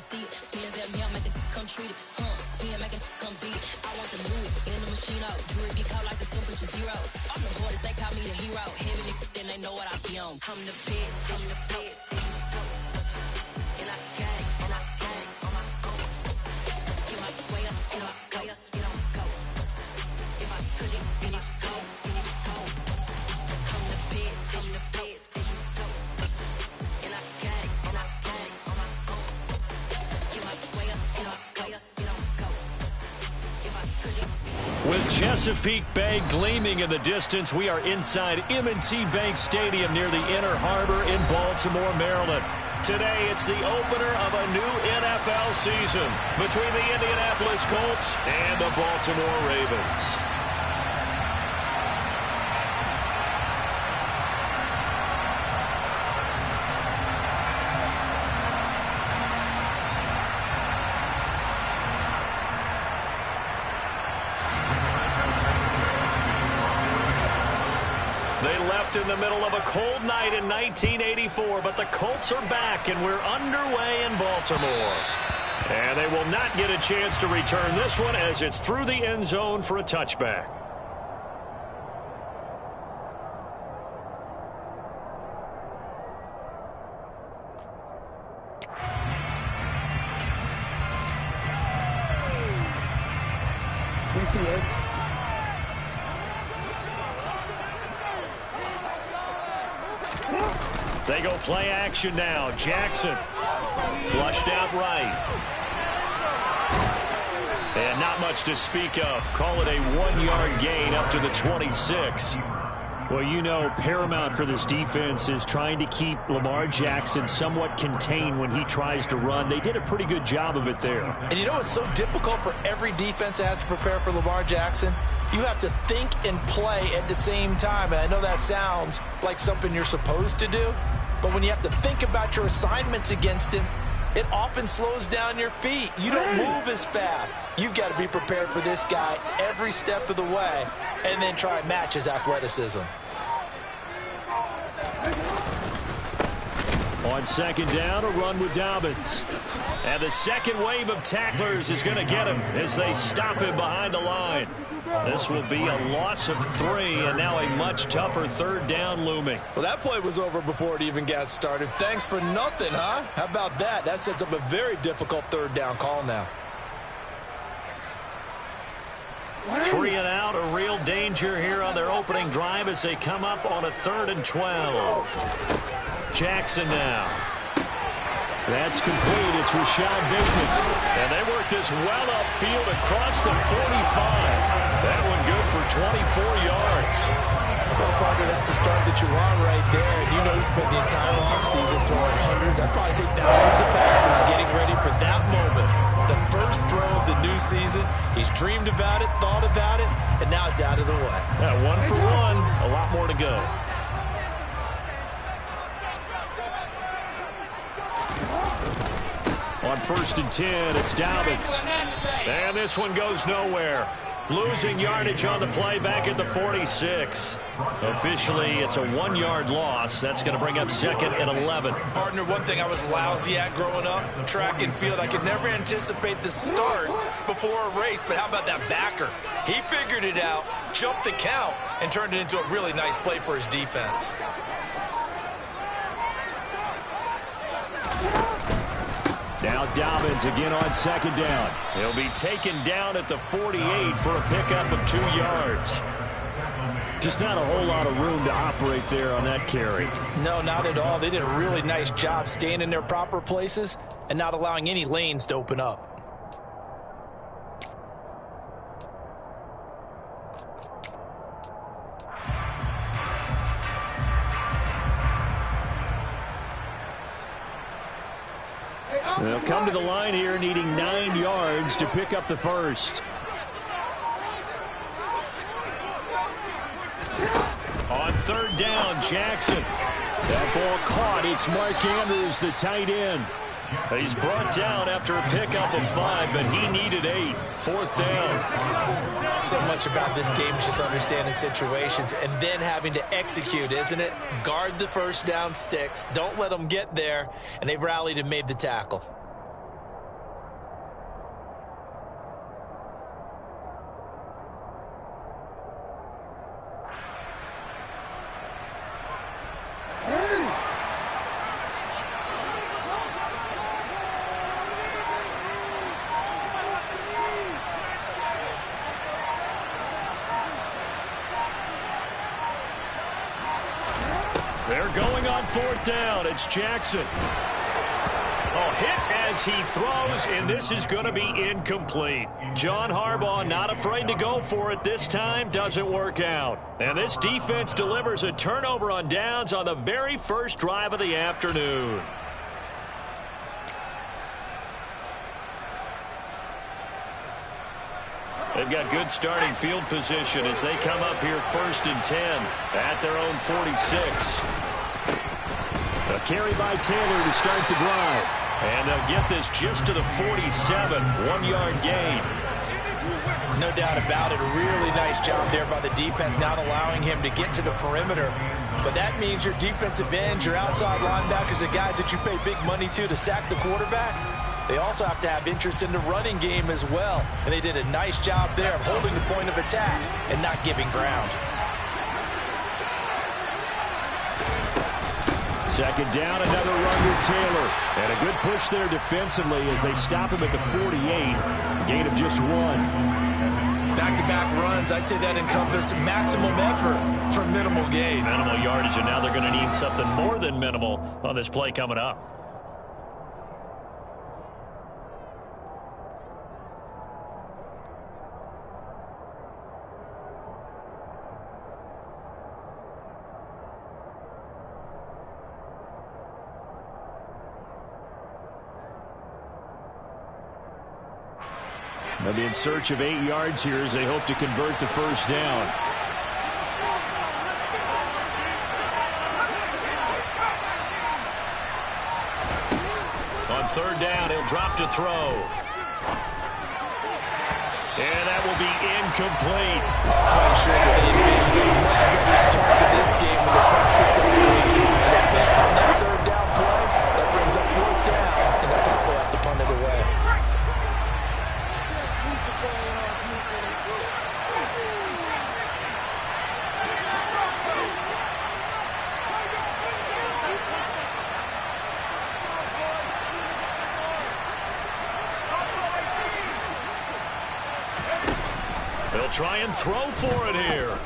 see it. Pins at me, I make it come treat it. Spin, make it come beat it. I want the move in the machine out. Jewelry be caught like the temperature zero. I'm the hardest, they call me the hero. Heavily, then they know what I be on. I'm the best, I'm the best. And I got it, and I got it on my own. Get my way up, get my way up, get on go. If I touch it, then it's cold, then it's cold. I'm the best, I'm the best, as you know. And I got it, and I got it on my own. Get my way up, get my way up, get on go. If I touch it. With Chesapeake Bay gleaming in the distance, we are inside M&T Bank Stadium near the Inner Harbor in Baltimore, Maryland. Today, it's the opener of a new NFL season between the Indianapolis Colts and the Baltimore Ravens. In the middle of a cold night in 1984, but the Colts are back, and we're underway in Baltimore. And they will not get a chance to return this one as it's through the end zone for a touchback. They go play action now. Jackson flushed out right. And not much to speak of. Call it a 1-yard gain up to the 26. Well, you know, paramount for this defense is trying to keep Lamar Jackson somewhat contained when he tries to run. They did a pretty good job of it there. And you know it's so difficult for every defense that has to prepare for Lamar Jackson? You have to think and play at the same time. And I know that sounds like something you're supposed to do, but when you have to think about your assignments against him, it often slows down your feet. You don't move as fast. You've got to be prepared for this guy every step of the way and then try and match his athleticism. On second down, a run with Dobbins. And the second wave of tacklers is going to get him as they stop him behind the line. This will be a loss of 3, and now a much tougher third down looming. Well, that play was over before it even got started. Thanks for nothing, huh? How about that? That sets up a very difficult third down call now. 3 and out, a real danger here on their opening drive as they come up on a 3rd and 12. Jackson now. That's complete. It's Rashad Bateman. And they work this well upfield across the 45. That one good for 24 yards. Well, Parker, that's the start that you want right there. And you know he spent the entire offseason throwing hundreds, I'd probably say thousands of passes, getting ready for that moment. The first throw of the new season. He's dreamed about it, thought about it, and now it's out of the way. Yeah, 1 for 1. A lot more to go. On 1st and 10, it's Dobbins. And this one goes nowhere. Losing yardage on the play back at the 46. Officially, it's a 1-yard loss. That's going to bring up 2nd and 11. Partner, one thing I was lousy at growing up, track and field, I could never anticipate the start before a race, but how about that backer? He figured it out, jumped the count, and turned it into a really nice play for his defense. Now Dobbins again on 2nd down. He'll be taken down at the 48 for a pickup of 2 yards. Just not a whole lot of room to operate there on that carry. No, not at all. They did a really nice job staying in their proper places and not allowing any lanes to open up. They'll come to the line here needing 9 yards to pick up the first. On 3rd down, Jackson. That ball caught. It's Mark Andrews, the tight end. He's brought down after a pickup of 5, but he needed 8. 4th down. So much about this game is just understanding situations and then having to execute, isn't it? Guard the first down sticks. Don't let them get there. And they rallied and made the tackle. 4th down. It's Jackson. Oh, hit as he throws, and this is going to be incomplete. John Harbaugh not afraid to go for it this time. Doesn't work out. And this defense delivers a turnover on downs on the very first drive of the afternoon. They've got good starting field position as they come up here 1st and 10 at their own 46. A carry by Taylor to start the drive. And they'll get this just to the 47, 1-yard gain. No doubt about it. A really nice job there by the defense, not allowing him to get to the perimeter. But that means your defensive ends, your outside linebackers, the guys that you pay big money to sack the quarterback, they also have to have interest in the running game as well. And they did a nice job there of holding the point of attack and not giving ground. 2nd down, another run to Taylor. And a good push there defensively as they stop him at the 48. Gain of just 1. Back-to-back runs, I'd say that encompassed maximum effort for minimal gain. Minimal yardage, and now they're going to need something more than minimal on this play coming up. They'll be in search of 8 yards here as they hope to convert the 1st down. On 3rd down, he'll drop to throw. And that will be incomplete. Quite sure that they envisioned a much better start to this game when they practiced all week. And I think on that 3rd down play, that brings up 4th down, and they'll probably have to punt it away. They'll try and throw for it here.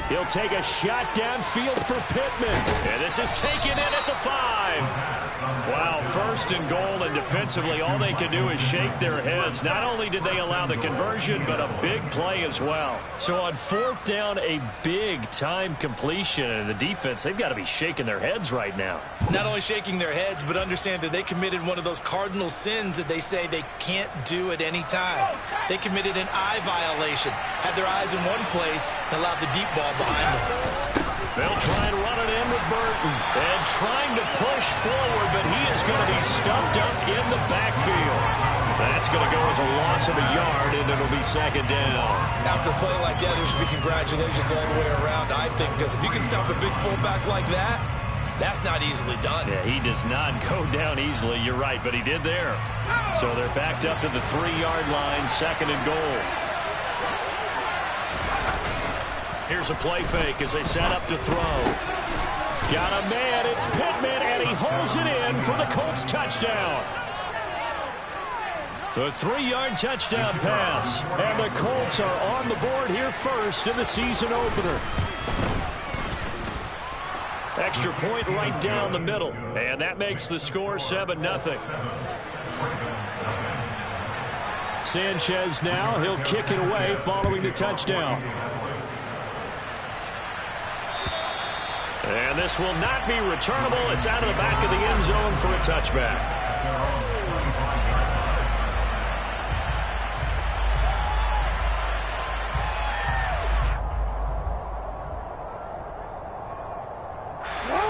He'll take a shot downfield for Pittman. And this is taken in at the 5. Wow, 1st and goal, and defensively all they can do is shake their heads. Not only did they allow the conversion, but a big play as well. So on 4th down, a big-time completion. And the defense, they've got to be shaking their heads right now. Not only shaking their heads, but understand that they committed one of those cardinal sins that they say they can't do at any time. They committed an eye violation, had their eyes in one place, and allowed the deep ball behind them. They'll try and run it in with Burton. And trying to push forward, but he is going to be stuffed up in the backfield. That's going to go as a loss of a yard, and it'll be 2nd down. After a play like that, there should be congratulations all the way around, I think, because if you can stop a big fullback like that, that's not easily done. Yeah, he does not go down easily. You're right, but he did there. So they're backed up to the 3-yard line, 2nd and goal. Here's a play fake as they set up to throw. Got a man, it's Pittman, and he holds it in for the Colts touchdown. The 3-yard touchdown pass. And the Colts are on the board here first in the season opener. Extra point right down the middle. And that makes the score 7-0. Sanchez now, he'll kick it away following the touchdown. And this will not be returnable. It's out of the back of the end zone for a touchback.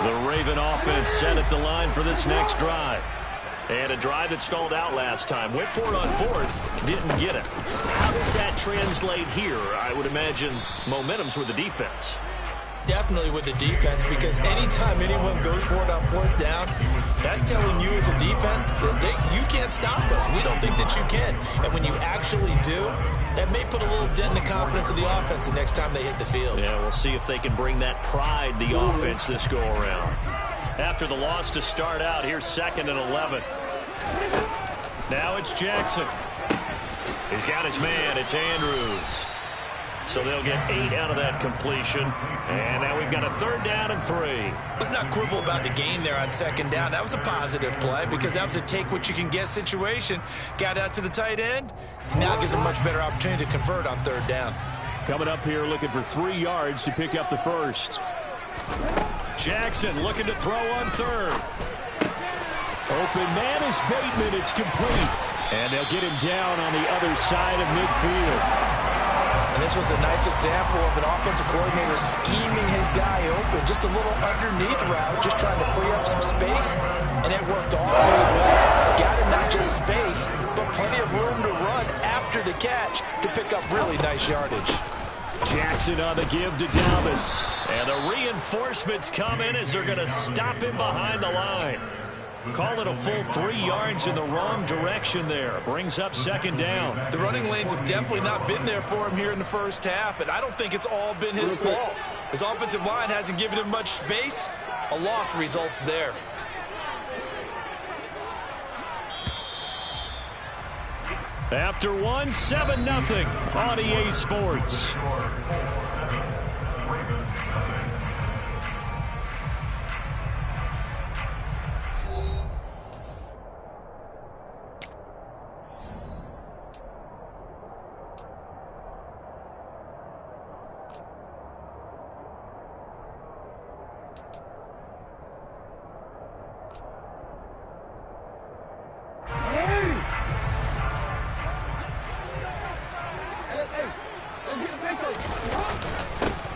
The Raven offense set at the line for this next drive. And a drive that stalled out last time. Went for it on 4th, didn't get it. How does that translate here? I would imagine momentum's with the defense. Definitely with the defense, because anytime anyone goes for it on 4th down, that's telling you as a defense that you can't stop us. We don't think that you can. And when you actually do, that may put a little dent in the confidence of the offense the next time they hit the field. Yeah, we'll see if they can bring that pride, the offense, this go-around. After the loss to start out, here's 2nd and 11. Now it's Jackson. He's got his man. It's Andrews. So they'll get 8 out of that completion. And now we've got a 3rd down and 3. Let's not quibble about the gain there on 2nd down. That was a positive play because that was a take-what-you-can-get situation. Got out to the tight end. Now gives a much better opportunity to convert on 3rd down. Coming up here looking for 3 yards to pick up the first. Jackson looking to throw on 3rd. Open man is Bateman. It's complete. And they'll get him down on the other side of midfield. And this was a nice example of an offensive coordinator scheming his guy open. Just a little underneath route, just trying to free up some space. And it worked all very well. Got him not just space, but plenty of room to run after the catch to pick up really nice yardage. Jackson on the give to Dobbins. And the reinforcements come in as they're going to stop him behind the line. Call it a full 3 yards in the wrong direction there. Brings up 2nd down. The running lanes have definitely not been there for him here in the first half, and I don't think it's all been his fault. His offensive line hasn't given him much space. A loss results there. After 1, 7-0 on EA Sports.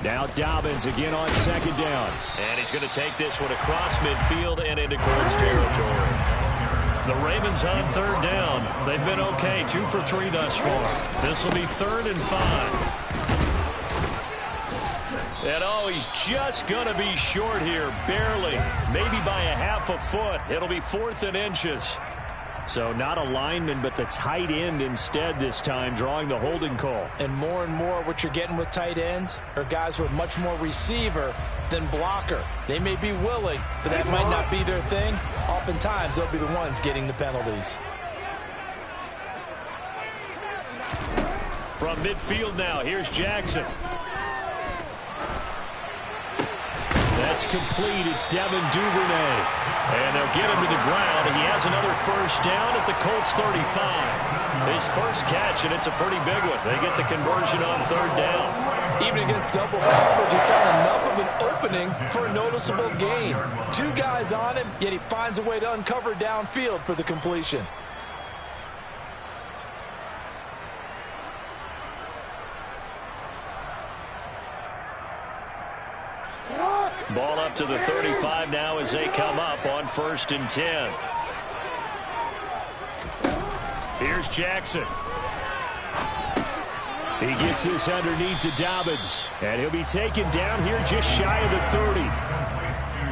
Now Dobbins again on 2nd down. And he's going to take this one across midfield and into Colts territory. The Ravens on 3rd down. They've been okay, 2 for 3 thus far. This will be 3rd and 5. And oh, he's just going to be short here, barely. Maybe by a half a foot. It'll be 4th and inches. So not a lineman, but the tight end instead this time, drawing the holding call. And more what you're getting with tight ends are guys who are much more receiver than blocker. They may be willing, but that might not be their thing. Oftentimes, they'll be the ones getting the penalties. From midfield now, here's Jackson. That's complete. It's Devin Duvernay. And they'll get him to the ground. He has another 1st down at the Colts 35. His first catch, and it's a pretty big one. They get the conversion on 3rd down. Even against double coverage, he found enough of an opening for a noticeable gain. 2 guys on him, yet he finds a way to uncover downfield for the completion. Ball up to the 35 now as they come up on 1st and 10. Here's Jackson. He gets this underneath to Dobbins. And he'll be taken down here just shy of the 30.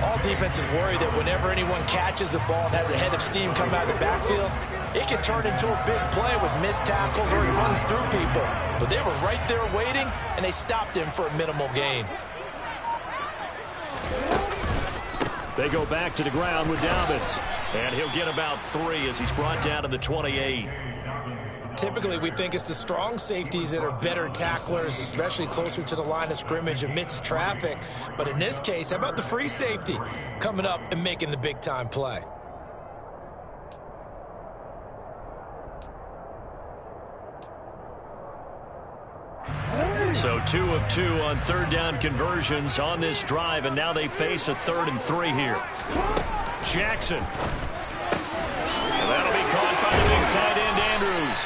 All defenses worry that whenever anyone catches the ball and has a head of steam come out of the backfield, it can turn into a big play with missed tackles or he runs through people. But they were right there waiting, and they stopped him for a minimal gain. They go back to the ground with Dobbins. And he'll get about 3 as he's brought down to the 28. Typically, we think it's the strong safeties that are better tacklers, especially closer to the line of scrimmage amidst traffic. But in this case, how about the free safety coming up and making the big-time play? So 2 of 2 on 3rd down conversions on this drive, and now they face a 3rd and 3 here. Jackson. And that'll be caught by the big tight end, Andrews.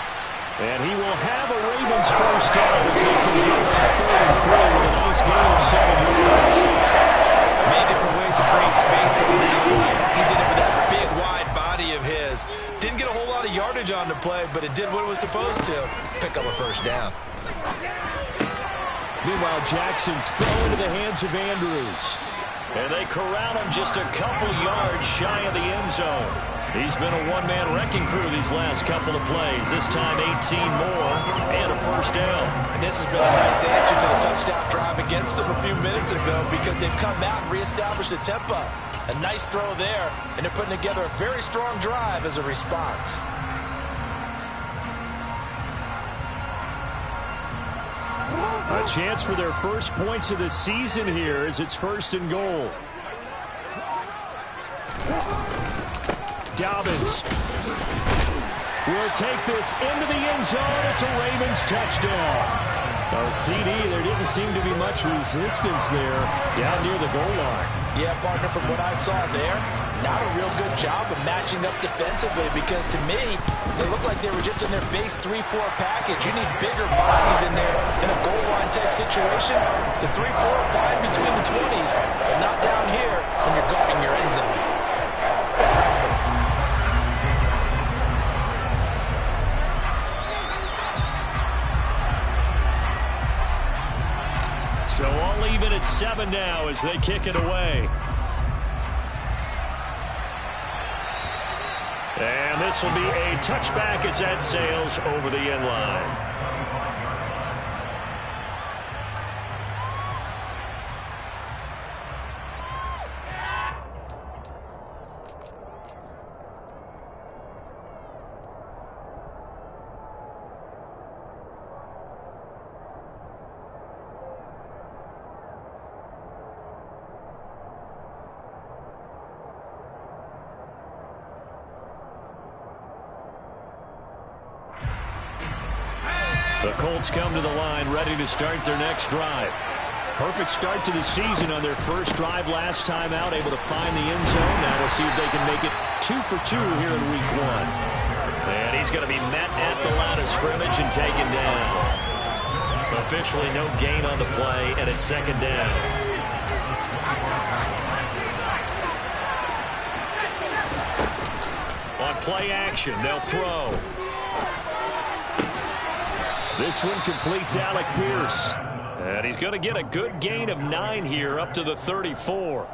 And he will have a Ravens first down as they convert on 3rd and 3 with a nice gain of 7 yards. Many different ways to create space, but on that play, he did it with that big, wide body of his. Didn't get a whole lot of yardage on the play, but it did what it was supposed to. Pick up a 1st down. Meanwhile, Jackson's thrown into the hands of Andrews. And they corral him just a couple yards shy of the end zone. He's been a one-man wrecking crew these last couple of plays. This time 18 more and a 1st down. And this has been a nice answer to the touchdown drive against them a few minutes ago because they've come out and reestablished the tempo. A nice throw there, and they're putting together a very strong drive as a response. A chance for their first points of the season here as it's 1st and goal. Dobbins will take this into the end zone. It's a Ravens touchdown. Oh, CD, there didn't seem to be much resistance there down near the goal line. Yeah, partner, from what I saw there, not a real good job of matching up defensively because to me, they looked like they were just in their base 3-4 package. You need bigger bodies in there in a goal line type situation. The 3-4 are fine between the 20s, but not down here when you're guarding your end zone. So all even at 7 now as they kick it away. And this will be a touchback as that sails over the end line. The Colts come to the line ready to start their next drive. Perfect start to the season on their first drive last time out, able to find the end zone. Now we'll see if they can make it 2 for 2 here in week 1. And he's going to be met at the line of scrimmage and taken down. Officially no gain on the play, and it's 2nd down. On play action, they'll throw. This one completes Alec Pierce. And he's going to get a good gain of 9 here up to the 34.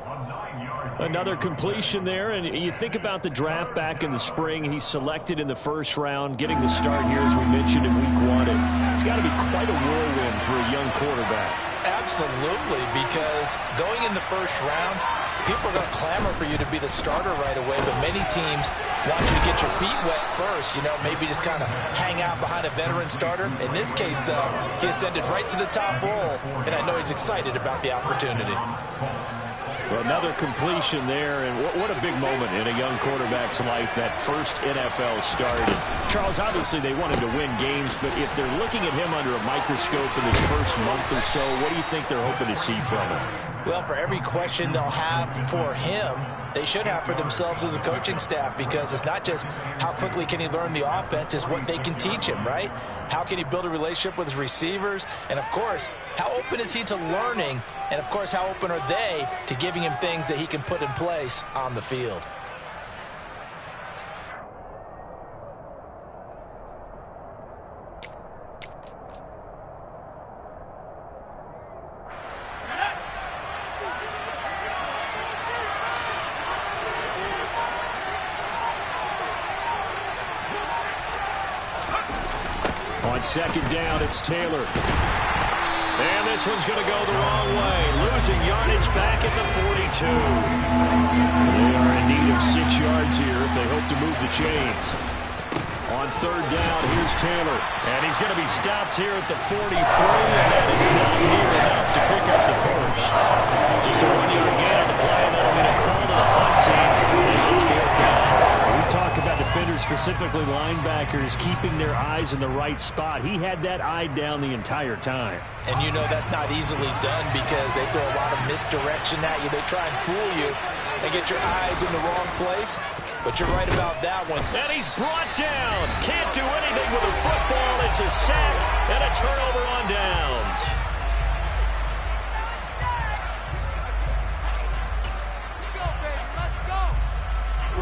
Another completion there, and you think about the draft back in the spring. He's selected in the 1st round, getting the start here as we mentioned in week 1. It's got to be quite a whirlwind for a young quarterback. Absolutely, because going in the 1st round, people are going to clamor for you to be the starter right away, but many teams want you to get your feet wet first, maybe just kind of hang out behind a veteran starter. In this case, though, he ascended right to the top roll, and I know he's excited about the opportunity. Well, another completion there, and what a big moment in a young quarterback's life, that first NFL start. And Charles, obviously they wanted to win games, but if they're looking at him under a microscope in his first month or so, what do you think they're hoping to see from him? Well, for every question they'll have for him, they should have for themselves as a coaching staff, because it's not just how quickly can he learn the offense, it's what they can teach him, right? How can he build a relationship with his receivers? And, of course, how open is he to learning? And, of course, how open are they to giving him things that he can put in place on the field? On 2nd down, it's Taylor. And this one's going to go the wrong way. Losing yardage back at the 42. They are in need of 6 yards here if they hope to move the chains. On 3rd down, here's Taylor. And he's going to be stopped here at the 43, and that is not near enough to pick up the first. Just a 1-yard gain on the play, and that'll be a call to the punt team. It's 4th down. We talk about defenders, specifically linebackers, keeping their eyes in the right spot. He had that eye down the entire time. And you know that's not easily done because they throw a lot of misdirection at you. They try and fool you and get your eyes in the wrong place. But you're right about that one. And he's brought down. Can't do anything with a football. It's a sack and a turnover on downs.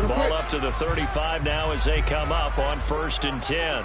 Ball up to the 35 now as they come up on 1st and 10.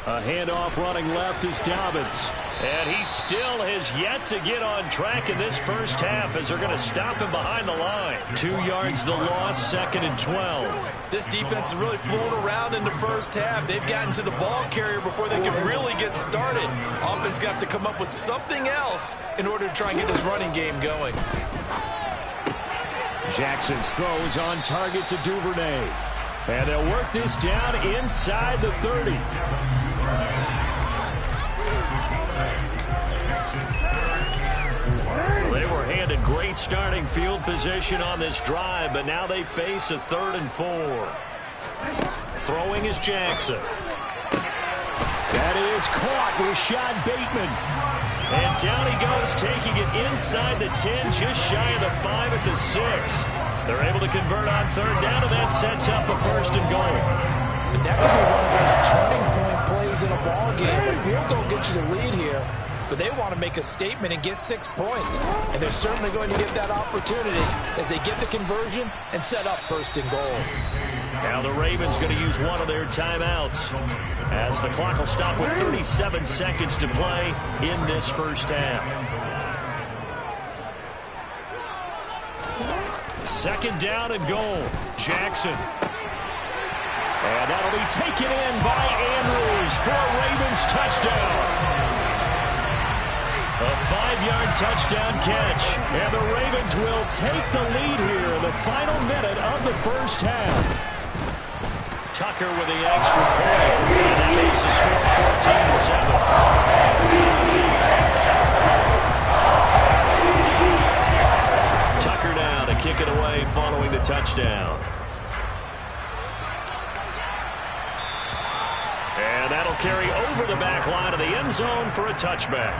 A handoff running left is Dobbins. And he still has yet to get on track in this first half as they're going to stop him behind the line. 2 yards the loss, 2nd and 12. This defense is really flown around in the first half. They've gotten to the ball carrier before they can really get started. Offense got to come up with something else in order to try and get this running game going. Jackson's throws on target to Duvernay. And they'll work this down inside the 30. They were handed great starting field position on this drive, but now they face a 3rd and 4. Throwing is Jackson. That is caught. Rashad Bateman. And down he goes, taking it inside the 10, just shy of the 5 at the 6. They're able to convert on 3rd down, and that sets up a 1st and goal. And that could be one of those turning point plays in a ball game. Like, we'll go get you the lead here, but they want to make a statement and get 6 points. And they're certainly going to get that opportunity as they get the conversion and set up 1st and goal. Now the Ravens going to use one of their timeouts as the clock will stop with 37 seconds to play in this first half. 2nd down and goal. Jackson. And that'll be taken in by Andrews for a Ravens touchdown. A 5-yard touchdown catch. And the Ravens will take the lead here in the final minute of the first half. Tucker with the extra point. And that makes the score 14-7. Tucker now to kick it away following the touchdown. And that'll carry over the back line of the end zone for a touchback.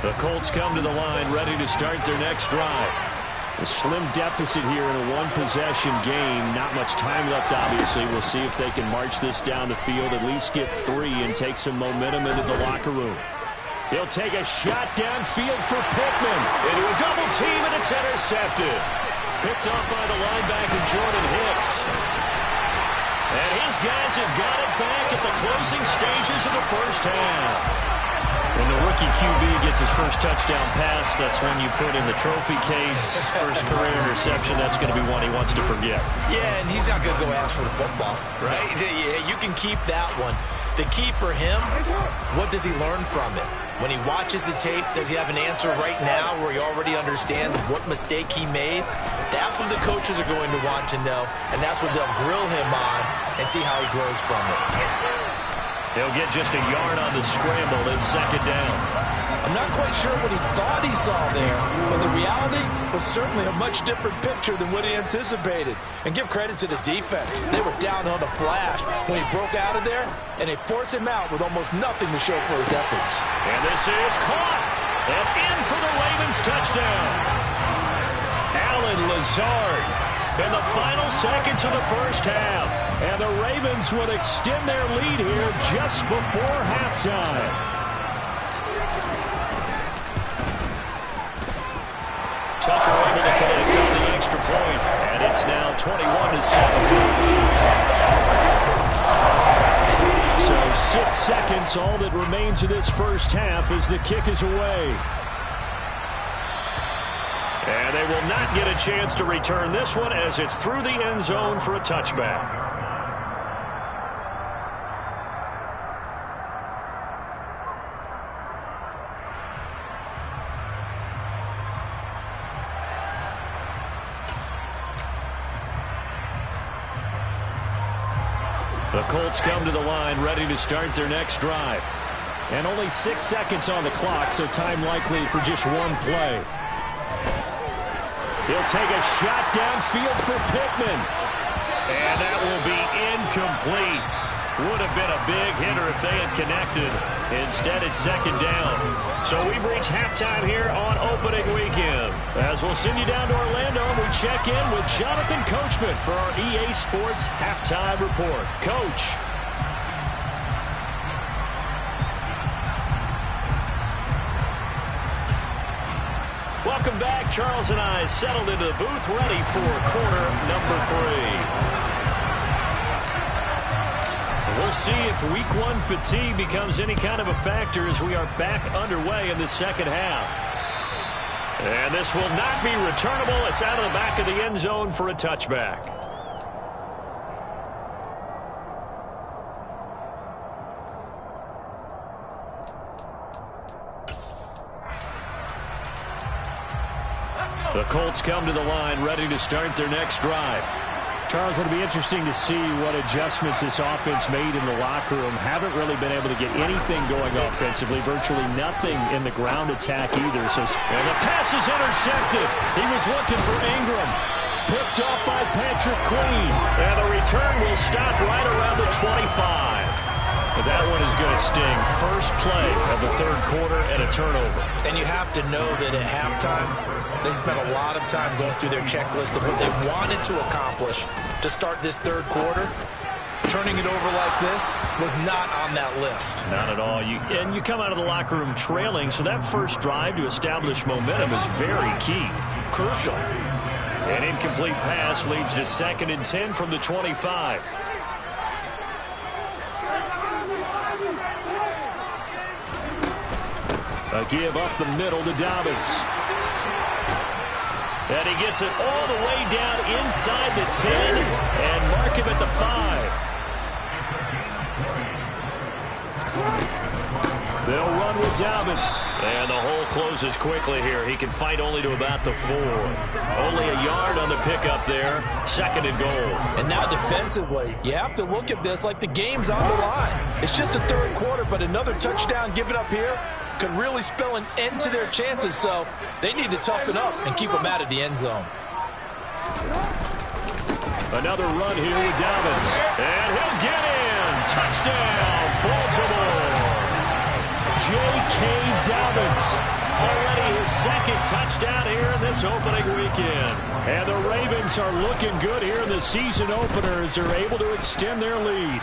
The Colts come to the line, ready to start their next drive. A slim deficit here in a one-possession game. Not much time left, obviously. We'll see if they can march this down the field, at least get 3 and take some momentum into the locker room. He'll take a shot downfield for Pittman. Into a double team, and it's intercepted. Picked off by the linebacker, Jordan Hicks. And his guys have got it back at the closing stages of the first half. When the rookie QB gets his first touchdown pass, that's when you put in the trophy case. First career interception, that's going to be one he wants to forget. Yeah, and he's not going to go ask for the football, right? Yeah, you can keep that one. The key for him, what does he learn from it? When he watches the tape, does he have an answer right now where he already understands what mistake he made? That's what the coaches are going to want to know, and that's what they'll grill him on and see how he grows from it. He'll get just a yard on the scramble in 2nd down. I'm not quite sure what he thought he saw there, but the reality was certainly a much different picture than what he anticipated. And give credit to the defense. They were down on the flash when he broke out of there, and they forced him out with almost nothing to show for his efforts. And this is caught. And in for the Ravens touchdown. Allen Lazard in the final seconds of the first half. And the Ravens will extend their lead here just before halftime. Tucker able to connect on the extra point, and it's now 21-7. So 6 seconds, all that remains of this first half as the kick is away. And they will not get a chance to return this one as it's through the end zone for a touchback. The Colts come to the line, ready to start their next drive. And only 6 seconds on the clock, so time likely for just one play. He'll take a shot downfield for Pittman. And that will be incomplete. Would have been a big hitter if they had connected. Instead, it's second down. So we've reached halftime here on opening weekend. As we'll send you down to Orlando, and we check in with Jonathan Coachman for our EA Sports Halftime Report. Coach. Welcome back. Charles and I settled into the booth, ready for quarter number 3. We'll see if week 1 fatigue becomes any kind of a factor as we are back underway in the second half. And this will not be returnable. It's out of the back of the end zone for a touchback. The Colts come to the line ready to start their next drive. Charles, it'll be interesting to see what adjustments this offense made in the locker room. Haven't really been able to get anything going offensively. Virtually nothing in the ground attack either. And the pass is intercepted. He was looking for Ingram. Picked off by Patrick Queen. And the return will stop right around the 25. But that one is going to sting. First play of the third quarter and a turnover. And you have to know that at halftime, they spent a lot of time going through their checklist of what they wanted to accomplish to start this third quarter. Turning it over like this was not on that list. Not at all. And you come out of the locker room trailing, so that first drive to establish momentum is very key. Crucial. An incomplete pass leads to 2nd and 10 from the 25. A give up the middle to Dobbins. And he gets it all the way down inside the 10 and mark him at the 5. They'll run with Dobbins. And the hole closes quickly here. He can fight only to about the 4. Only a yard on the pickup there. 2nd and goal. And now defensively, you have to look at this like the game's on the line. It's just the third quarter, but another touchdown given up here could really spell an end to their chances, so they need to toughen up and keep them out of the end zone. Another run here with Dobbins. And he'll get in. Touchdown, Baltimore. J.K. Dobbins. Already his 2nd touchdown here in this opening weekend. And the Ravens are looking good here in the season opener as they're able to extend their lead.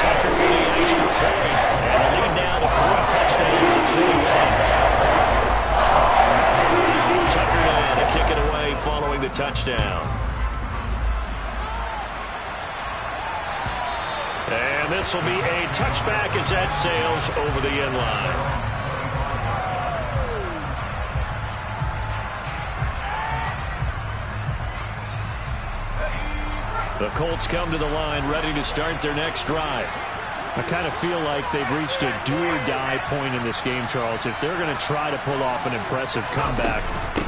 Tucker with the extra point. And the lead now to 3 touchdowns at 21. Tucker now to kick it away following the touchdown. And this will be a touchback as that sails over the end line. The Colts come to the line ready to start their next drive. I kind of feel like they've reached a do-or-die point in this game, Charles. If they're going to try to pull off an impressive comeback,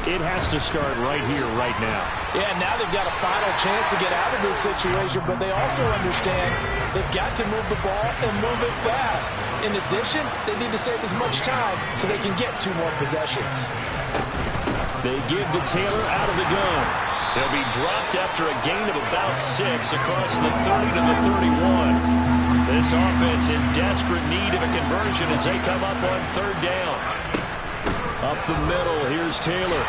it has to start right here, right now. Yeah, now they've got a final chance to get out of this situation, but they also understand they've got to move the ball and move it fast. In addition, they need to save as much time so they can get 2 more possessions. They give to Taylor out of the gun. He'll be dropped after a gain of about 6 across the 30 to the 31. This offense in desperate need of a conversion as they come up on 3rd down. Up the middle, here's Taylor.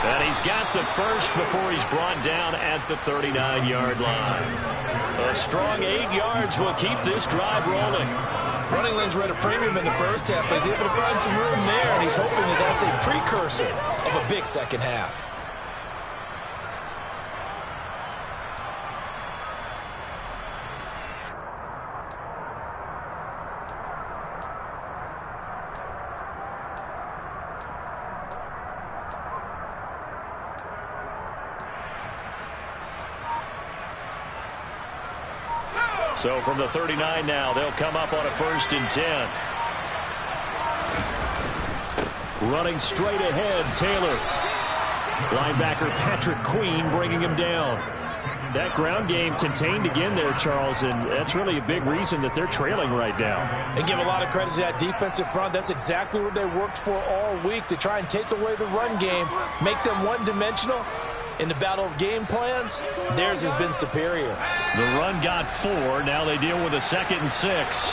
And he's got the first before he's brought down at the 39-yard line. A strong 8 yards will keep this drive rolling. Running lanes were at a premium in the first half, but he's able to find some room there, and he's hoping that that's a precursor of a big second half. So from the 39 now, they'll come up on a 1st and 10. Running straight ahead, Taylor. Linebacker Patrick Queen bringing him down. That ground game contained again there, Charles, and that's really a big reason that they're trailing right now. And give a lot of credit to that defensive front. That's exactly what they worked for all week, to try and take away the run game, make them one-dimensional, In the battle of game plans, theirs has been superior. The run got 4. Now they deal with a 2nd and 6.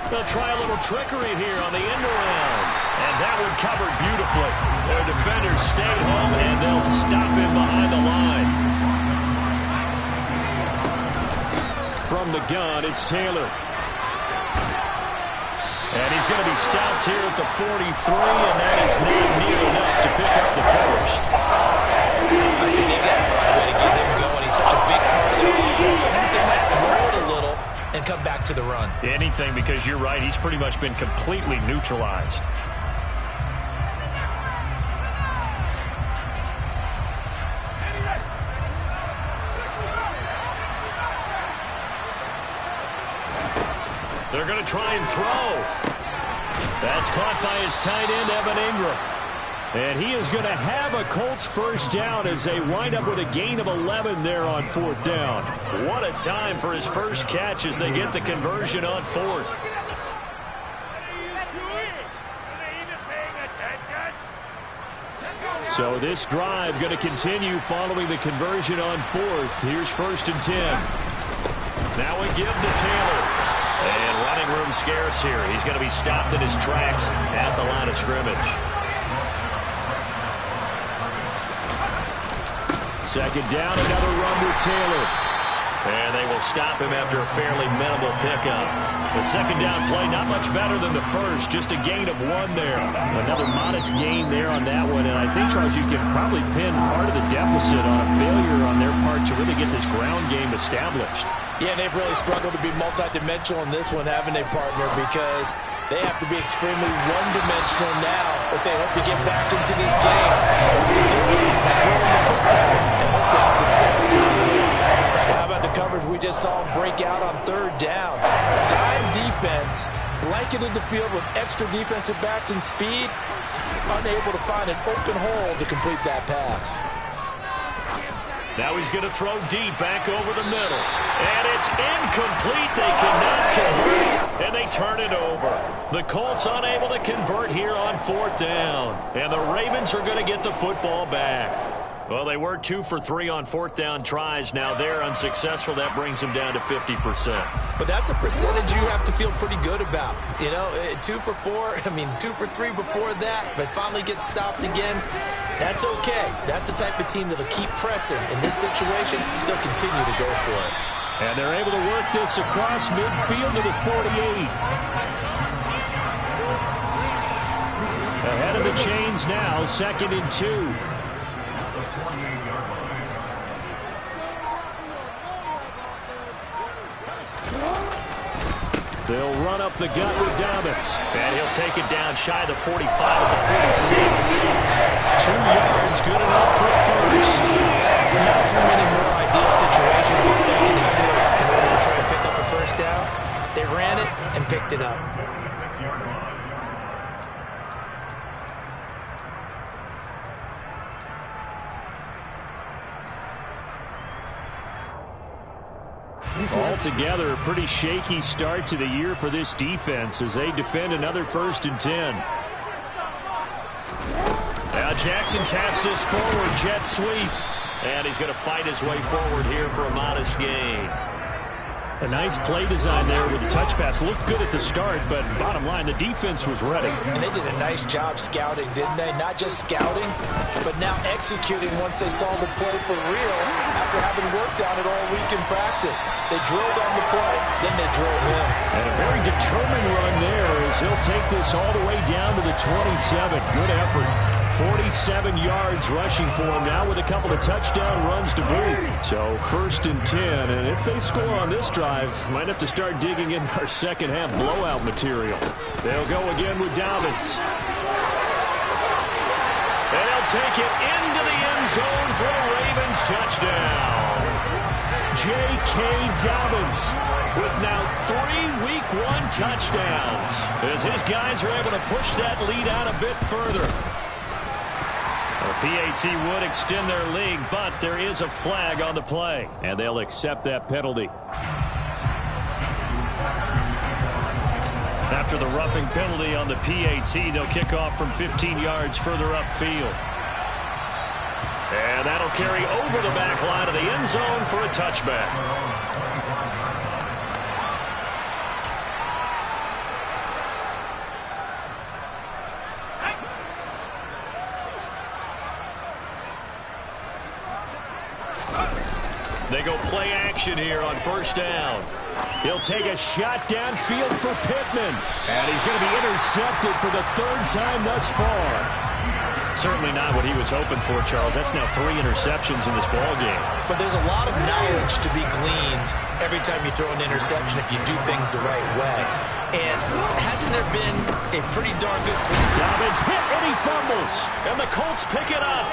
They'll try a little trickery here on the end around. And that one covered beautifully. Their defenders stayed home, and they'll stop him behind the line. From the gun, it's Taylor. And he's going to be stopped here at the 43, and that is not near enough to pick up the first. I'd say they've got to find a way to get him going. He's such a big part of their offense. I wonder if they might throw it a little and come back to the run. Anything, because you're right. He's pretty much been completely neutralized. They're going to try and throw. That's caught by his tight end, Evan Ingram. And he is going to have a Colts first down as they wind up with a gain of 11 there on 4th down. What a time for his first catch as they get the conversion on 4th. So this drive going to continue following the conversion on 4th. Here's 1st and 10. Now we give to Taylor. And running room scarce here. He's going to be stopped in his tracks at the line of scrimmage. 2nd down, another run with Taylor. And they will stop him after a fairly minimal pickup. The 2nd down play, not much better than the first. Just a gain of 1 there. Another modest gain there on that one. And I think, Charles, you can probably pin part of the deficit on a failure on their part to really get this ground game established. Yeah, they've really struggled to be multidimensional in this one, haven't they, partner? Because they have to be extremely one-dimensional now if they hope to get back into this game. To do it, throwing the football and hope to have success. How about the coverage we just saw break out on 3rd down? Dime defense, blanketed the field with extra defensive backs and speed, unable to find an open hole to complete that pass. Now he's going to throw deep back over the middle. And it's incomplete. They cannot convert, and they turn it over. The Colts unable to convert here on 4th down. And the Ravens are going to get the football back. Well, they were 2 for 3 on 4th down tries. Now they're unsuccessful. That brings them down to 50%. But that's a percentage you have to feel pretty good about. You know, 2 for 4, 2 for 3 before that, but finally get stopped again. That's okay. That's the type of team that'll keep pressing. In this situation, they'll continue to go for it. And they're able to work this across midfield to the 48. Ahead of the chains now, 2nd and 2. They'll run up the gut with Dobbins. And he'll take it down shy of the 45 at the 46. 2 yards, good enough for a first. Not too many more ideal situations in 2nd and 2 in order to try and pick up a first down. They ran it and picked it up. Altogether, a pretty shaky start to the year for this defense as they defend another 1st and 10. Now Jackson taps this forward, jet sweep. And he's going to fight his way forward here for a modest gain. A nice play design there with the touch pass. Looked good at the start, but bottom line, the defense was ready. And they did a nice job scouting, didn't they? Not just scouting, but now executing once they saw the play for real after having worked on it all week in practice. They drilled on the play, then they drilled him. And a very determined run there as he'll take this all the way down to the 27. Good effort. 47 yards rushing for him now with a couple of touchdown runs to boot. So 1st and 10, and if they score on this drive, might have to start digging in our second half blowout material. They'll go again with Dobbins. And he'll take it into the end zone for a Ravens touchdown. J.K. Dobbins with now 3 Week 1 touchdowns as his guys are able to push that lead out a bit further. The PAT would extend their lead, but there is a flag on the play, and they'll accept that penalty. After the roughing penalty on the PAT, they'll kick off from 15 yards further upfield. And that'll carry over the back line of the end zone for a touchback. They go play action here on first down. He'll take a shot downfield for Pittman. And he's going to be intercepted for the third time thus far. Certainly not what he was hoping for, Charles. That's now 3 interceptions in this ball game. But there's a lot of knowledge to be gleaned every time you throw an interception if you do things the right way. And hasn't there been a pretty darn good quarterback? Dobbins hit and he fumbles. And the Colts pick it up.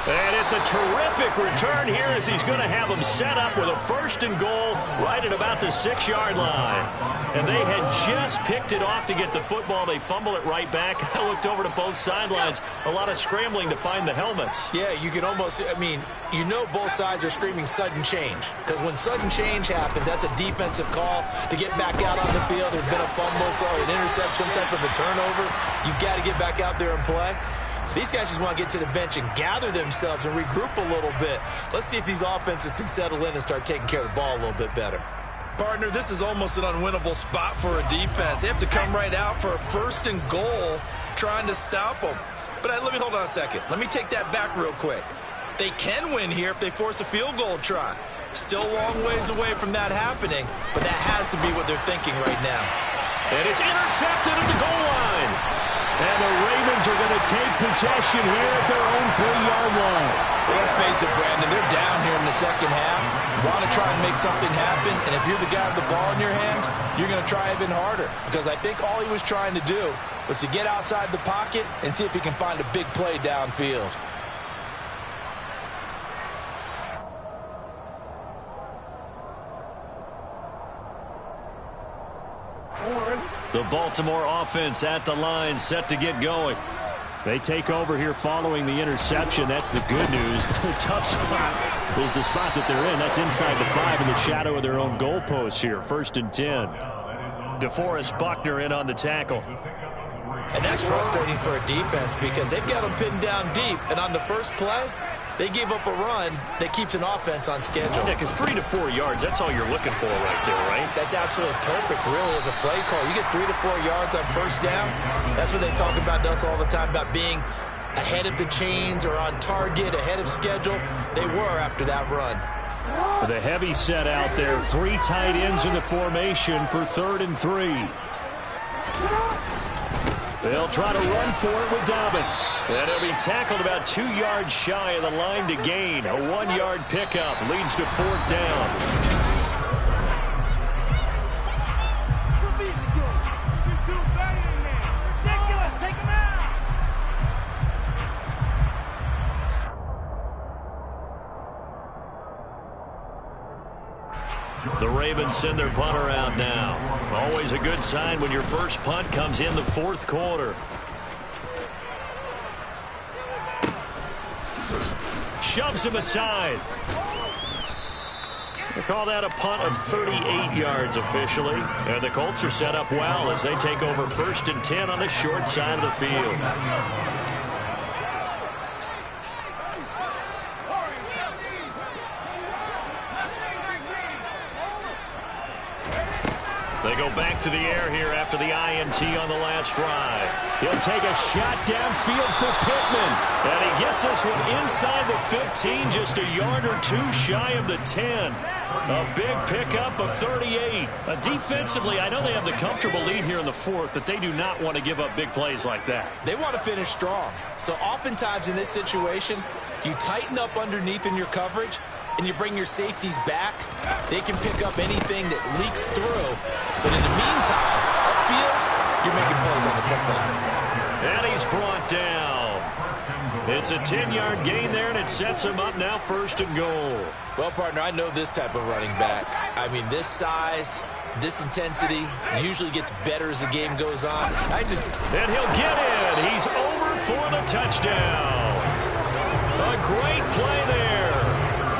And it's a terrific return here as he's going to have them set up with a 1st and goal right at about the 6-yard line. And they had just picked it off to get the football. They fumble it right back. I looked over to both sidelines. A lot of scrambling to find the helmets. Yeah, you can almost, you know both sides are screaming sudden change. Because when sudden change happens, that's a defensive call to get back out on the field. There's been a fumble, so an interception, some type of a turnover. You've got to get back out there and play. These guys just want to get to the bench and gather themselves and regroup a little bit. Let's see if these offenses can settle in and start taking care of the ball a little bit better. Partner, this is almost an unwinnable spot for a defense. They have to come right out for a 1st and goal trying to stop them. But let me hold on a second. Let me take that back real quick. They can win here if they force a field goal try. Still a long ways away from that happening, but that has to be what they're thinking right now. And it's intercepted at the goal line. And the Ravens are going to take possession here at their own 3-yard line. Well, let's face it, Brandon, they're down here in the second half. Want to try and make something happen, and if you're the guy with the ball in your hands, you're going to try even harder. Because I think all he was trying to do was to get outside the pocket and see if he can find a big play downfield. The Baltimore offense at the line, set to get going. They take over here following the interception. That's the good news. The tough spot is the spot that they're in. That's inside the 5 in the shadow of their own goalpost here. 1st and 10. DeForest Buckner in on the tackle. And that's frustrating for a defense because they've got them pinned down deep. And on the first play, they gave up a run that keeps an offense on schedule. Yeah, because 3 to 4 yards, that's all you're looking for right there, right? That's absolutely perfect, really, as a play call. You get 3 to 4 yards on first down. That's what they talk about us all the time, about being ahead of the chains or on target, ahead of schedule. They were after that run. With a heavy set out there, 3 tight ends in the formation for 3rd and 3. They'll try to run for it with Dobbins. And he'll be tackled about 2 yards shy of the line to gain. A 1-yard pickup leads to 4th down. The Ravens send their punter out now. Always a good sign when your first punt comes in the 4th quarter. Shoves him aside. They call that a punt of 38 yards officially. And the Colts are set up well as they take over 1st and 10 on the short side of the field. They go back to the air here after the INT on the last drive. He'll take a shot downfield for Pittman. And he gets this one inside the 15, just a yard or 2 shy of the 10. A big pickup of 38. Defensively, I know they have the comfortable lead here in the 4th, but they do not want to give up big plays like that. They want to finish strong. So oftentimes in this situation, you tighten up underneath in your coverage, and you bring your safeties back. They can pick up anything that leaks through. But in the meantime, upfield, you're making plays on the football. And he's brought down. It's a 10-yard gain there, and it sets him up now 1st and goal. Well, partner, I know this type of running back. I mean, this size, this intensity usually gets better as the game goes on. And he'll get in. He's over for the touchdown. A great play there.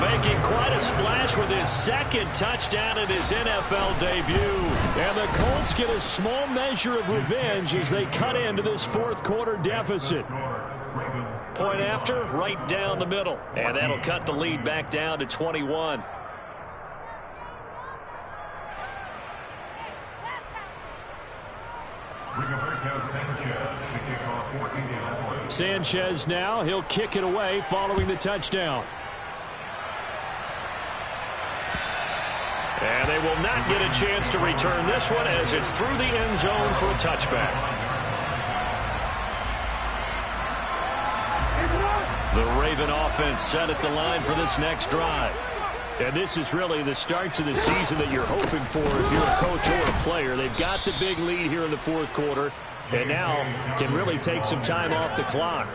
Making quite a splash with his 2nd touchdown in his NFL debut. And the Colts get a small measure of revenge as they cut into this 4th quarter deficit. point after, right down the middle. And that'll cut the lead back down to 21. Sanchez now, he'll kick it away following the touchdown. And they will not get a chance to return this one as it's through the end zone for a touchback. The Raven offense set at the line for this next drive. And this is really the start to the season that you're hoping for if you're a coach or a player. They've got the big lead here in the fourth quarter, and now can really take some time off the clock.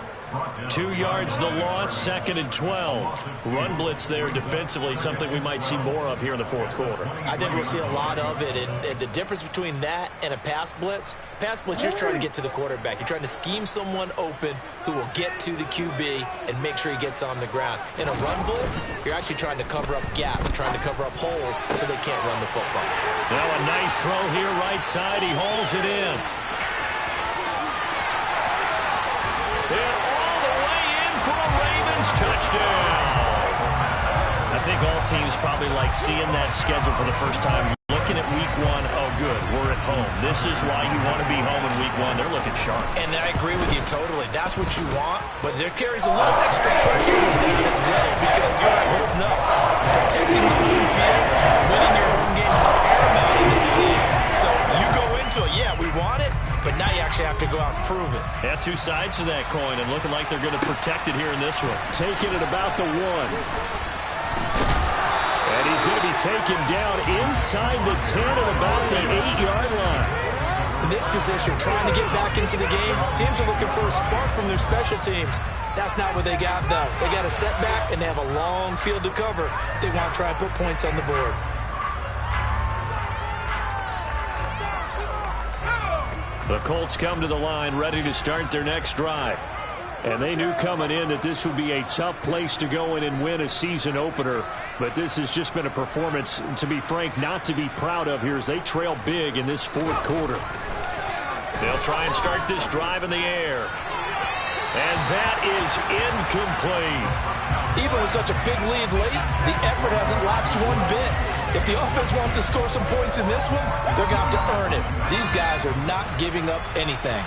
2 yards the loss, 2nd and 12. Run blitz there defensively, something we might see more of here in the fourth quarter. I think we'll see a lot of it, and the difference between that and a pass blitz, you're trying to get to the quarterback. You're trying to scheme someone open who will get to the QB and make sure he gets on the ground. In a run blitz, you're actually trying to cover up gaps, trying to cover up holes so they can't run the football. Now a nice throw here right side. He hauls it in. Touchdown. I think all teams probably like seeing that schedule for the first time. Looking at week 1, oh good, we're at home. This is why you want to be home in week 1. They're looking sharp. And I agree with you totally. That's what you want, but there carries a little extra pressure with that as well because you and I both know protecting the home field, winning your home games is paramount in this league. So you go into it, yeah, we want it, but now you actually have to go out and prove it. Yeah, 2 sides to that coin, and looking like they're going to protect it here in this one. Taking it about the 1. And he's going to be taken down inside the 10 at about the 8-yard line. In this position, trying to get back into the game, teams are looking for a spark from their special teams. That's not what they got, though. They got a setback, and they have a long field to cover if they want to try and put points on the board. The Colts come to the line ready to start their next drive. And they knew coming in that this would be a tough place to go in and win a season opener. But this has just been a performance, to be frank, not to be proud of here as they trail big in this fourth quarter. They'll try and start this drive in the air. And that is incomplete. Even with such a big lead late, the effort hasn't lapsed one bit. If the offense wants to score some points in this one, they're going to have to earn it. These guys are not giving up anything.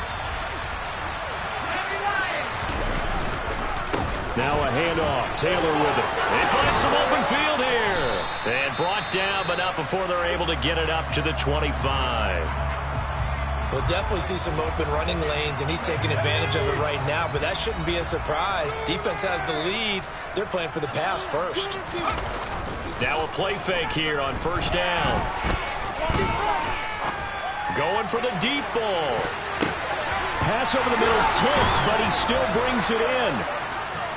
Now a handoff. Taylor with it. They find some open field here. And brought down, but not before they're able to get it up to the 25. We'll definitely see some open running lanes, and he's taking advantage of it right now, but that shouldn't be a surprise. Defense has the lead. They're playing for the pass first. Now a play fake here on first down. Going for the deep ball. Pass over the middle tipped, but he still brings it in.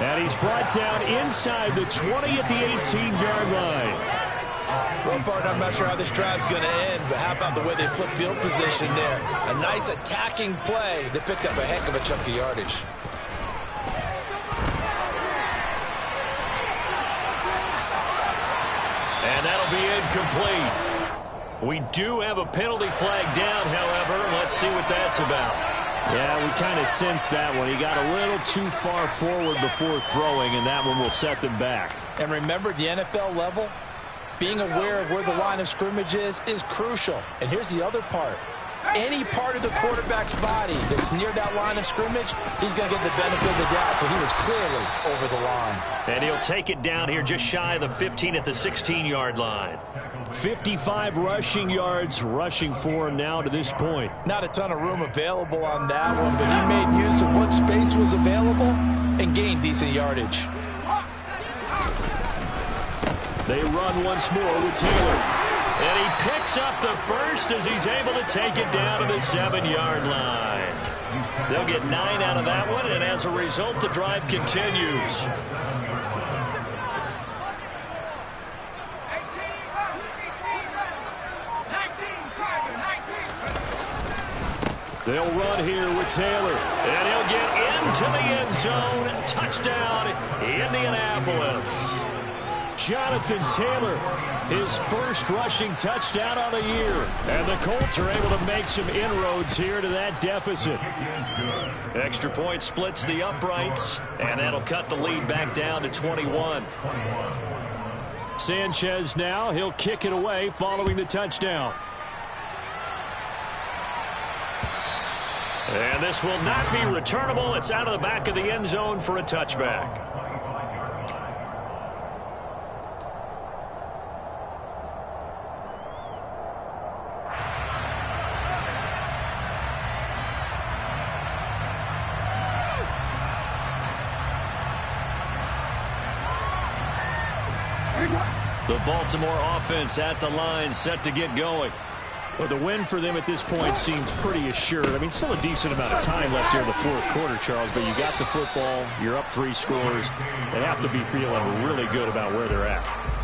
And he's brought down inside the 20 at the 18-yard line. Well, partner, I'm not sure how this drive's going to end, but how about the way they flip field position there? A nice attacking play. They picked up a heck of a chunk of yardage. And that'll be incomplete. We do have a penalty flag down, however. Let's see what that's about. Yeah, we kind of sensed that one. He got a little too far forward before throwing, and that one will set them back. And remember, at the NFL level, being aware of where the line of scrimmage is crucial. And here's the other part. Any part of the quarterback's body that's near that line of scrimmage, he's going to get the benefit of the doubt. So he was clearly over the line. And he'll take it down here just shy of the 15 at the 16-yard line. 55 rushing yards rushing for him now to this point. Not a ton of room available on that one, but he made use of what space was available and gained decent yardage. They run once more with Taylor. And he picks up the first as he's able to take it down to the 7-yard line. They'll get 9 out of that one, and as a result, the drive continues. They'll run here with Taylor. And he'll get into the end zone. Touchdown, Indianapolis. Jonathan Taylor, his first rushing touchdown on the year. And the Colts are able to make some inroads here to that deficit. Extra point splits the uprights, and that'll cut the lead back down to 21. Sanchez now, he'll kick it away following the touchdown. And this will not be returnable. It's out of the back of the end zone for a touchback. The Baltimore offense at the line, set to get going. Well, the win for them at this point seems pretty assured. I mean, still a decent amount of time left here in the fourth quarter, Charles, but you got the football, you're up 3 scores. They have to be feeling really good about where they're at.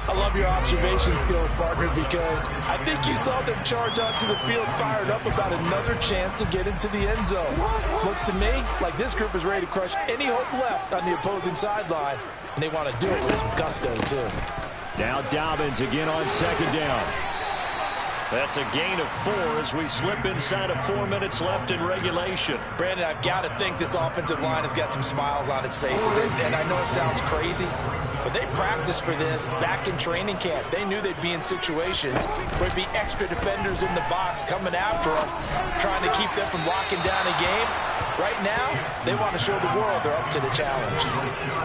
I love your observation skills, partner, because I think you saw them charge onto the field fired up about another chance to get into the end zone. Looks to me like this group is ready to crush any hope left on the opposing sideline, and they want to do it with some gusto, too. Now Dobbins again on second down. That's a gain of 4 as we slip inside of 4 minutes left in regulation. Brandon, I've got to think this offensive line has got some smiles on its faces. And I know it sounds crazy, but they practiced for this back in training camp. They knew they'd be in situations where there'd be extra defenders in the box coming after them, trying to keep them from locking down a game. Right now, they want to show the world they're up to the challenge.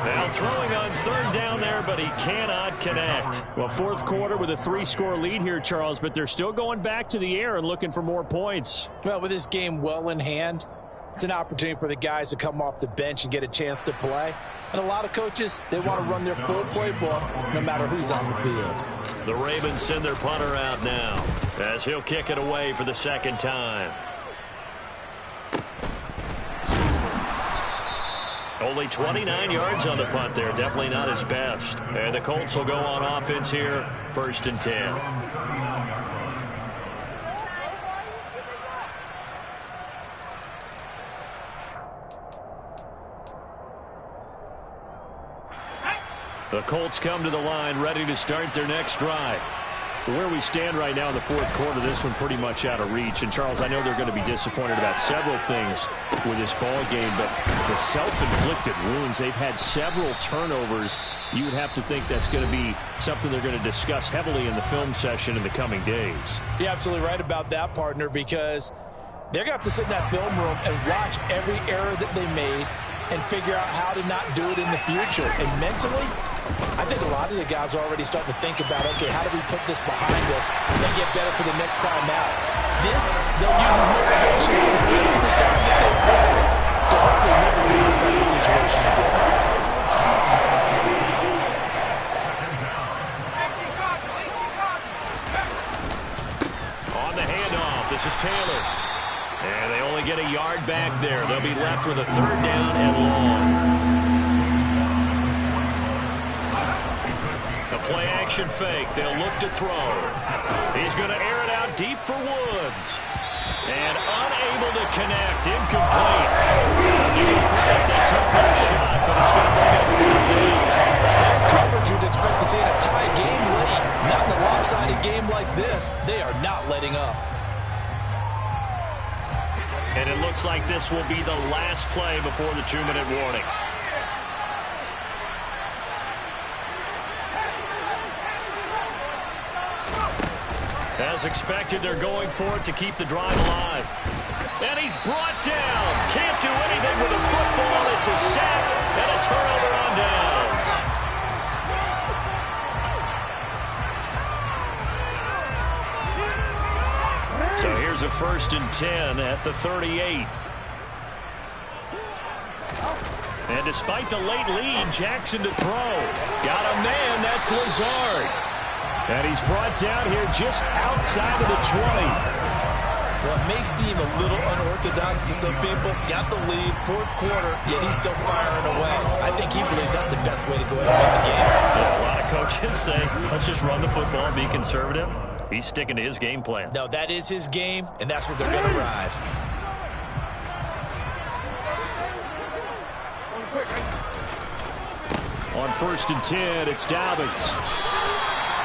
Now throwing on third down there, but he cannot connect. Well, fourth quarter with a 3-score lead here, Charles, but they're still going back to the air and looking for more points. Well, with this game well in hand, it's an opportunity for the guys to come off the bench and get a chance to play. And a lot of coaches, they want to run their full playbook no matter who's on the field. The Ravens send their punter out now as he'll kick it away for the second time. Only 29 yards on the punt there. Definitely not his best. And the Colts will go on offense here, 1st and 10. The Colts come to the line, ready to start their next drive. Where we stand right now in the fourth quarter, this one pretty much out of reach. And, Charles, I know they're going to be disappointed about several things with this ball game, but the self-inflicted wounds, they've had several turnovers. You would have to think that's going to be something they're going to discuss heavily in the film session in the coming days. You're absolutely right about that, partner, because they're going to have to sit in that film room and watch every error that they made and figure out how to not do it in the future. And mentally, I think a lot of the guys are already starting to think about, okay, how do we put this behind us and get better for the next time out? This, they'll use as motivation for the rest of the time that they play to hopefully never be in this type of situation again. On the handoff, this is Taylor. And they only get a yard back there. They'll be left with a 3rd down and long. The play-action fake. They'll look to throw. He's going to air it out deep for Woods. And unable to connect. Incomplete. They'll give him credit. They took their shot, but it's going to bring up 3rd down. That's coverage you'd expect to see in a tie game late. Not in a lopsided game like this. They are not letting up. And it looks like this will be the last play before the 2-minute warning. As expected, they're going for it to keep the drive alive. And he's brought down. Can't do anything with the football. It's a sack and a turnover on downs. So here's a 1st and 10 at the 38. And despite the late lead, Jackson to throw. Got a man, that's Lazard. And he's brought down here just outside of the 20. Well, it may seem a little unorthodox to some people. Got the lead, fourth quarter, yet he's still firing away. I think he believes that's the best way to go ahead and win the game. Yeah, a lot of coaches say, let's just run the football and be conservative. He's sticking to his game plan. No, that is his game, and that's what they're going to ride. On 1st and 10. It's Dobbins.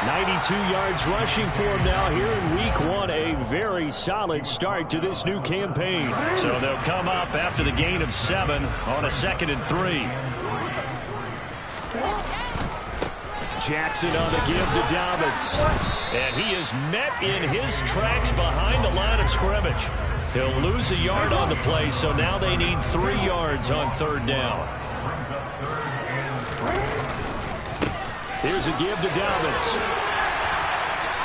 92 yards rushing for him now here in week 1. A very solid start to this new campaign. So they'll come up after the gain of 7 on a 2nd and 3. Jackson on the give to Dobbins. And he is met in his tracks behind the line of scrimmage. He'll lose a yard on the play, so now they need 3 yards on 3rd down. Here's a give to Dobbins.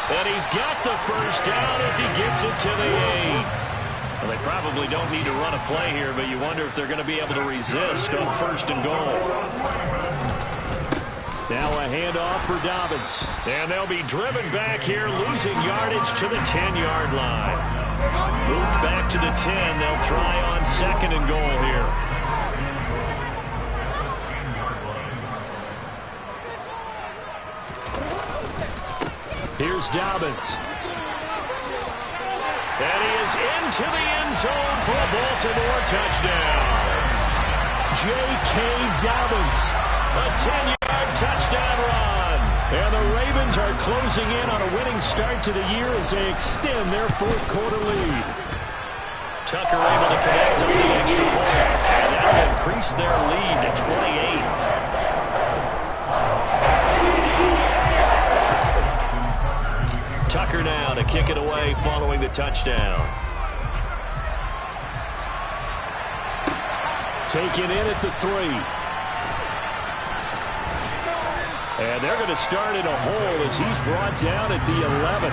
And he's got the 1st down as he gets it to the 8. Well, they probably don't need to run a play here, but you wonder if they're going to be able to resist on 1st and goal. Now a handoff for Dobbins. And they'll be driven back here, losing yardage to the 10-yard line. Moved back to the 10. They'll try on 2nd and goal here. Here's Dobbins. And he is into the end zone for a Baltimore touchdown. J.K. Dobbins. A 10-yard touchdown run. And the Ravens are closing in on a winning start to the year as they extend their 4th quarter lead. Tucker able to connect on the extra point. And that will increase their lead to 28. Tucker now to kick it away following the touchdown. Taken in at the 3. And they're going to start in a hole as he's brought down at the 11.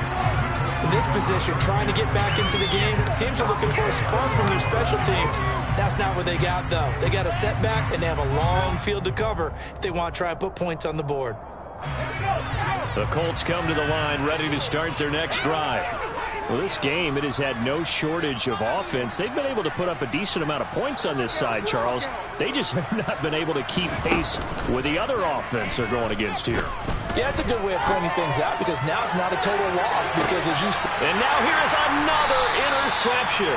In this position, trying to get back into the game, teams are looking for a spark from their special teams. That's not what they got, though. They got a setback, and they have a long field to cover if they want to try and put points on the board. The Colts come to the line ready to start their next drive. Well, this game, it has had no shortage of offense. They've been able to put up a decent amount of points on this side, Charles. They just have not been able to keep pace with the other offense they're going against here. Yeah, it's a good way of pointing things out because now it's not a total loss because as you said. And now here's another interception.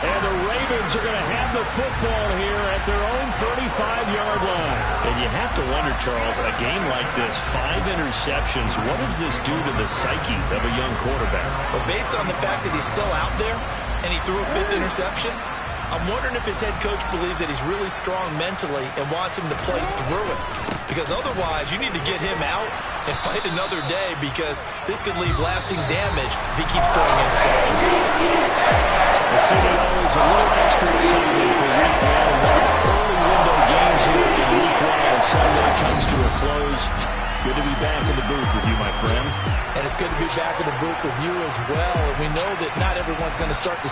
And the Ravens are going to have the football here at their own 35-yard line. And you have to wonder, Charles, a game like this, 5 interceptions, what does this do to the psyche of a young quarterback? But based on the fact that he's still out there and he threw a 5th interception, I'm wondering if his head coach believes that he's really strong mentally and wants him to play through it. Because otherwise, you need to get him out and fight another day because this could leave lasting damage if he keeps throwing interceptions. The city always a little extra excitement for week 1. Early window games here in week 1 as Sunday comes to a close. Good to be back in the booth with you, my friend. And it's good to be back in the booth with you as well. And we know that not everyone's going to start the